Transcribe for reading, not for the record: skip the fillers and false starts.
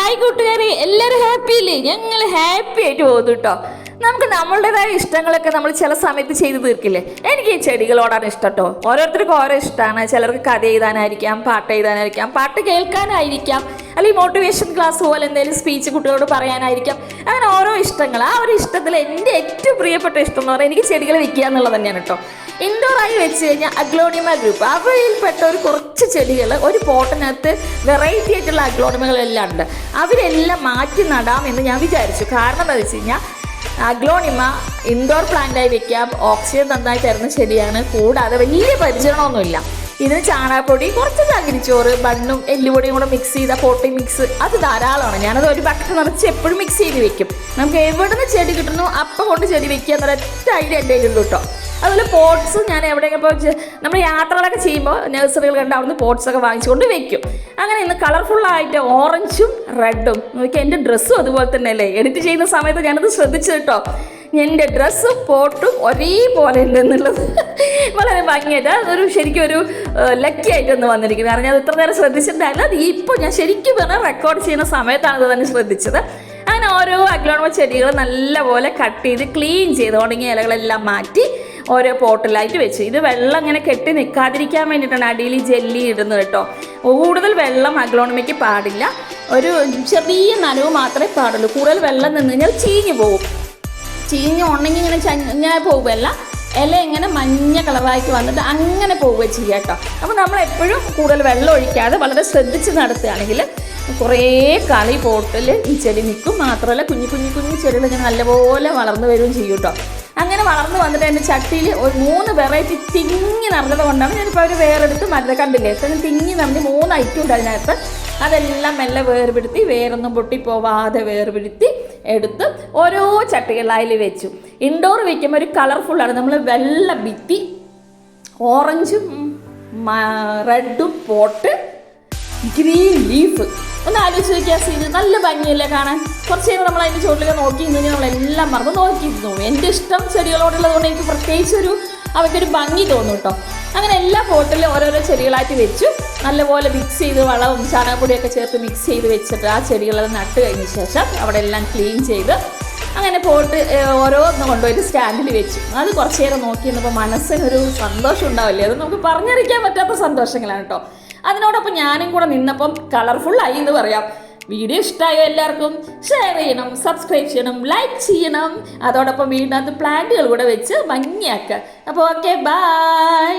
Hi കൂട്ടുകാരെ, എല്ലാവരും happy അല്ലേ? ഞങ്ങൾ ഹാപ്പി ആയിട്ട് പോകുന്നു കേട്ടോ. നമുക്ക് നമ്മളുടേതായ ഇഷ്ടങ്ങളൊക്കെ നമ്മൾ ചില സമയത്ത് ചെയ്ത് തീർക്കില്ലേ? എനിക്ക് ഈ ചെടികളോടാണ് ഇഷ്ടം കേട്ടോ. ഓരോരുത്തർക്കും ഓരോ ഇഷ്ടമാണ്. ചിലർക്ക് കഥ എഴുതാനായിരിക്കാം, പാട്ട് എഴുതാനായിരിക്കാം, പാട്ട് കേൾക്കാനായിരിക്കാം, അല്ലെങ്കിൽ മോട്ടിവേഷൻ ക്ലാസ് പോലെ എന്തെങ്കിലും സ്പീച്ച് കുട്ടികളോട് പറയാനായിരിക്കാം. അങ്ങനെ ഓരോ ഇഷ്ടങ്ങൾ. ആ ഒരു ഇഷ്ടത്തിൽ എൻ്റെ ഏറ്റവും പ്രിയപ്പെട്ട ഇഷ്ടം എന്ന് പറഞ്ഞാൽ എനിക്ക് ചെടികൾ വെക്കുക എന്നുള്ളത് തന്നെയാണ് കേട്ടോ. ഇൻഡോറായി വെച്ച് കഴിഞ്ഞാൽ അഗ്ലോണിമ ഗ്രൂപ്പ് അവയിൽപ്പെട്ട ഒരു കുറച്ച് ചെടികൾ ഒരു പോട്ടിനകത്ത് വെറൈറ്റി ആയിട്ടുള്ള അഗ്ലോണിമകളെല്ലാം ഉണ്ട്. അവരെല്ലാം മാറ്റി നടാമെന്ന് ഞാൻ വിചാരിച്ചു. കാരണം എന്താ വെച്ച് കഴിഞ്ഞാൽ അഗ്ലോണിമ ഇൻഡോർ പ്ലാന്റായി വെക്കാം, ഓക്സിജൻ നന്നായി തരുന്ന ചെടിയാണ്. കൂടാതെ വലിയ പരിചരണമൊന്നുമില്ല. ഇതിന് ചാണകപ്പൊടി, കുറച്ച് ചകിരിച്ചോറ്, മണ്ണും എല്ലുപൊടിയും കൂടെ മിക്സ് ചെയ്ത പോട്ടി മിക്സ് അത് ധാരാളമാണ്. ഞാനത് ഒരു ബക്കറ്റ് നിറച്ച് എപ്പോഴും മിക്സ് ചെയ്ത് വെക്കും. നമുക്ക് എവിടെ നിന്ന് ചെടി കിട്ടുന്നു അപ്പം കൊണ്ട് ചെടി വെക്കുക എന്നൊരൊറ്റ ഐഡിയ എൻ്റെ കയ്യിലുള്ളൂ കേട്ടോ. അതുപോലെ പോട്ട്സ് ഞാൻ എവിടെയൊക്കെ ഇപ്പോൾ നമ്മൾ യാത്രകളൊക്കെ ചെയ്യുമ്പോൾ നഴ്സറികൾ കണ്ട് അവിടുന്ന് പോട്ട്സൊക്കെ വാങ്ങിച്ചുകൊണ്ട് വെക്കും. അങ്ങനെ ഇന്ന് കളർഫുള്ളായിട്ട് ഓറഞ്ചും റെഡും നോക്കി. എൻ്റെ ഡ്രസ്സും അതുപോലെ തന്നെ അല്ലേ? എഡിറ്റ് ചെയ്യുന്ന സമയത്ത് ഞാനത് ശ്രദ്ധിച്ചു കേട്ടോ. എൻ്റെ ഡ്രസ്സും പോട്ടും ഒരേപോലെ ഉണ്ടെന്നുള്ളത് വളരെ ഭംഗിയായിട്ട് അതൊരു ശരിക്കും ഒരു ലക്കി ആയിട്ടൊന്ന് വന്നിരിക്കുന്നത്. കാരണം ഞാൻ ഇത്ര നേരം ശ്രദ്ധിച്ചിട്ടുണ്ടായില്ല. അത് ഇപ്പോൾ ഞാൻ ശരിക്കും പറഞ്ഞാൽ റെക്കോർഡ് ചെയ്യുന്ന സമയത്താണ് അത് തന്നെ ശ്രദ്ധിച്ചത്. അങ്ങനെ ഓരോ അഗ്ലോണിമ ചെടികൾ നല്ലപോലെ കട്ട് ചെയ്ത് ക്ലീൻ ചെയ്ത് ഉണങ്ങിയ ഇലകളെല്ലാം മാറ്റി ഓരോ പോട്ടിലായിട്ട് വെച്ചു. ഇത് വെള്ളം ഇങ്ങനെ കെട്ടി നിൽക്കാതിരിക്കാൻ വേണ്ടിയിട്ടാണ് അടിയിൽ ജെല്ലി ഇടുന്നത് കേട്ടോ. കൂടുതൽ വെള്ളം അഗ്ലോണിമയ്ക്ക് പാടില്ല. ഒരു ചെറിയ നനവ് മാത്രമേ പാടുള്ളൂ. കൂടുതൽ വെള്ളം നിന്ന് കഴിഞ്ഞാൽ ചീഞ്ഞു പോകും. ചീഞ്ഞ് ഉണങ്ങി ഇങ്ങനെ ചഞ്ഞാൽ പോകുമല്ല, ഇല ഇങ്ങനെ മഞ്ഞ കളറായിട്ട് വന്നിട്ട് അങ്ങനെ പോവുക ചെയ്യുക കേട്ടോ. അപ്പോൾ നമ്മളെപ്പോഴും കൂടുതൽ വെള്ളം ഒഴിക്കാതെ വളരെ ശ്രദ്ധിച്ച് നടത്തുകയാണെങ്കിൽ കുറേ കളി പോട്ടിൽ ഈ ചെടി നിൽക്കും. മാത്രമല്ല കുഞ്ഞു കുഞ്ഞു കുഞ്ഞു ചെടികൾ ഇങ്ങനെ നല്ലപോലെ വളർന്നു വരികയും ചെയ്യും കേട്ടോ. അങ്ങനെ വളർന്നു വന്നിട്ട് എൻ്റെ ചട്ടിയിൽ ഒരു 3 വെറൈറ്റി തിങ്ങി നിറഞ്ഞത് കൊണ്ടാണ് ഞാനിപ്പോൾ അവർ വേറെടുത്ത് മരുന്ന് കണ്ടില്ലേ. തിങ്ങി നിറഞ്ഞ് 3 ഐറ്റം ഉണ്ട് അതിനകത്ത്. അതെല്ലാം മെല്ലെ വേർപെടുത്തി, വേറൊന്നും പൊട്ടിപ്പോവാതെ വേർപെടുത്തി എടുത്ത് ഓരോ ചട്ടികളിൽ വെച്ചു. ഇൻഡോർ വയ്ക്കുമ്പോൾ ഒരു കളർഫുള്ളാണ്. നമ്മൾ വെള്ള ഭിത്തി, ഓറഞ്ചും റെഡും പോട്ട്, ഗ്രീൻ ലീഫ്. ഒന്ന് ആലോചിച്ച് നോക്കിയാൽ സീന് നല്ല ഭംഗിയല്ലേ കാണാൻ? കുറച്ച് നേരം നമ്മൾ അതിൻ്റെ ചുവട്ടിലൊക്കെ നോക്കി കഴിഞ്ഞാൽ നമ്മളെല്ലാം മറന്ന് നോക്കിയിരുന്നു. എൻ്റെ ഇഷ്ടം ചെടികളോടുള്ളതുകൊണ്ട് എനിക്ക് പ്രത്യേകിച്ചൊരു അവയ്ക്കൊരു ഭംഗി തോന്നും കേട്ടോ. അങ്ങനെ എല്ലാ പോട്ടിലും ഓരോരോ ചെടികളായിട്ട് വെച്ചു. നല്ലപോലെ മിക്സ് ചെയ്ത് വളവും ചാണകപ്പൊടിയൊക്കെ ചേർത്ത് മിക്സ് ചെയ്ത് വെച്ചിട്ട് ആ ചെടികളെല്ലാം നട്ട് കഴിഞ്ഞ ശേഷം അവിടെ എല്ലാം ക്ലീൻ ചെയ്ത് അങ്ങനെ പോട്ട് ഓരോന്ന് കൊണ്ടുപോയിട്ട് സ്റ്റാൻഡിൽ വെച്ചു. അത് കുറച്ച് നേരം നോക്കിയിരുന്നപ്പോൾ മനസ്സിനൊരു സന്തോഷം ഉണ്ടാവില്ലേ? അത് നമുക്ക് പറഞ്ഞറിയിക്കാൻ പറ്റാത്ത സന്തോഷങ്ങളാണ് കേട്ടോ. അതിനോടൊപ്പം ഞാനും കൂടെ നിന്നപ്പം കളർഫുള്ളായി എന്ന് പറയാം. വീഡിയോ ഇഷ്ടമായോ? എല്ലാവർക്കും ഷെയർ ചെയ്യണം, സബ്സ്ക്രൈബ് ചെയ്യണം, ലൈക്ക് ചെയ്യണം. അതോടൊപ്പം വീടിനകത്ത് പ്ലാന്റുകൾ കൂടെ വെച്ച് ഭംഗിയാക്കുക. അപ്പോൾ ഓക്കെ, ബൈ.